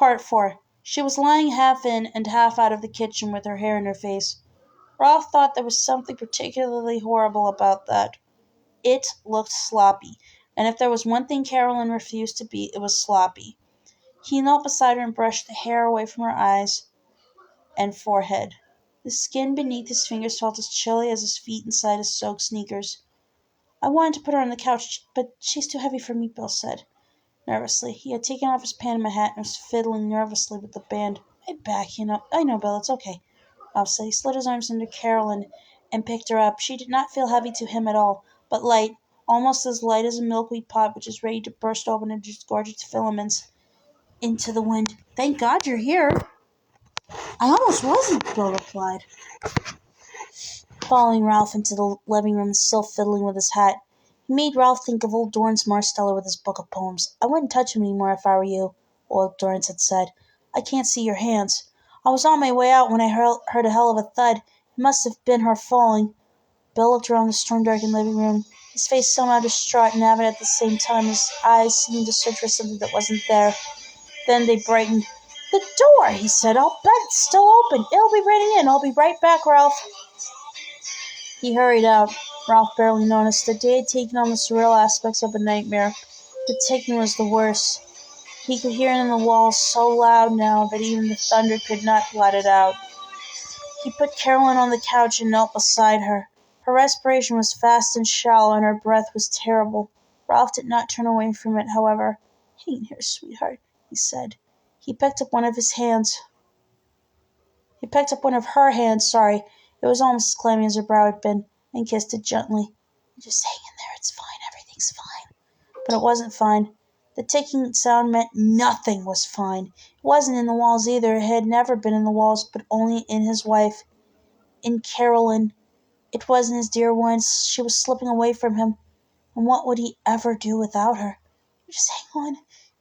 Part 4. She was lying half in and half out of the kitchen with her hair in her face. Ralph thought there was something particularly horrible about that. It looked sloppy, and if there was one thing Carolyn refused to be, it was sloppy. He knelt beside her and brushed the hair away from her eyes and forehead. The skin beneath his fingers felt as chilly as his feet inside his soaked sneakers. I wanted to put her on the couch, but she's too heavy for me, Bill said nervously. He had taken off his Panama hat and was fiddling nervously with the band. My back, I know, Bill, it's okay, Ralph said. He slid his arms under Carolyn and picked her up. She did not feel heavy to him at all, but light, almost as light as a milkweed pod which is ready to burst open and disgorge its filaments into the wind. Thank God you're here. I almost wasn't, Bill replied, following Ralph into the living room, still fiddling with his hat. He made Ralph think of old Dorrance Marsteller with his book of poems. I wouldn't touch him any more if I were you, old Dorrance had said. I can't see your hands. I was on my way out when I heard a hell of a thud. It must have been her falling. Bill looked around the storm-darkened living room, his face somehow distraught and avid at the same time. His eyes seemed to search for something that wasn't there. Then they brightened. The door, he said. I'll bet it's still open. It'll be ready in. I'll be right back, Ralph. He hurried out. Ralph barely noticed. The day had taken on the surreal aspects of a nightmare. The ticking was the worst. He could hear it in the walls so loud now that even the thunder could not blot it out. He put Carolyn on the couch and knelt beside her. Her respiration was fast and shallow, and her breath was terrible. Ralph did not turn away from it, however. Hang in here, sweetheart, he said. He picked up one of her hands, it was almost as clammy as her brow had been, and kissed it gently. Just hang in there, it's fine, everything's fine. But it wasn't fine. The ticking sound meant nothing was fine. It wasn't in the walls either. It had never been in the walls, but only in his wife, in Carolyn. It wasn't his dear one. She was slipping away from him. And what would he ever do without her? Just hang on,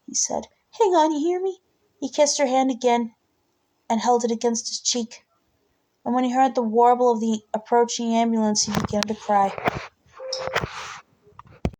he said. Hang on, you hear me? He kissed her hand again and held it against his cheek. And when he heard the warble of the approaching ambulance, he began to cry.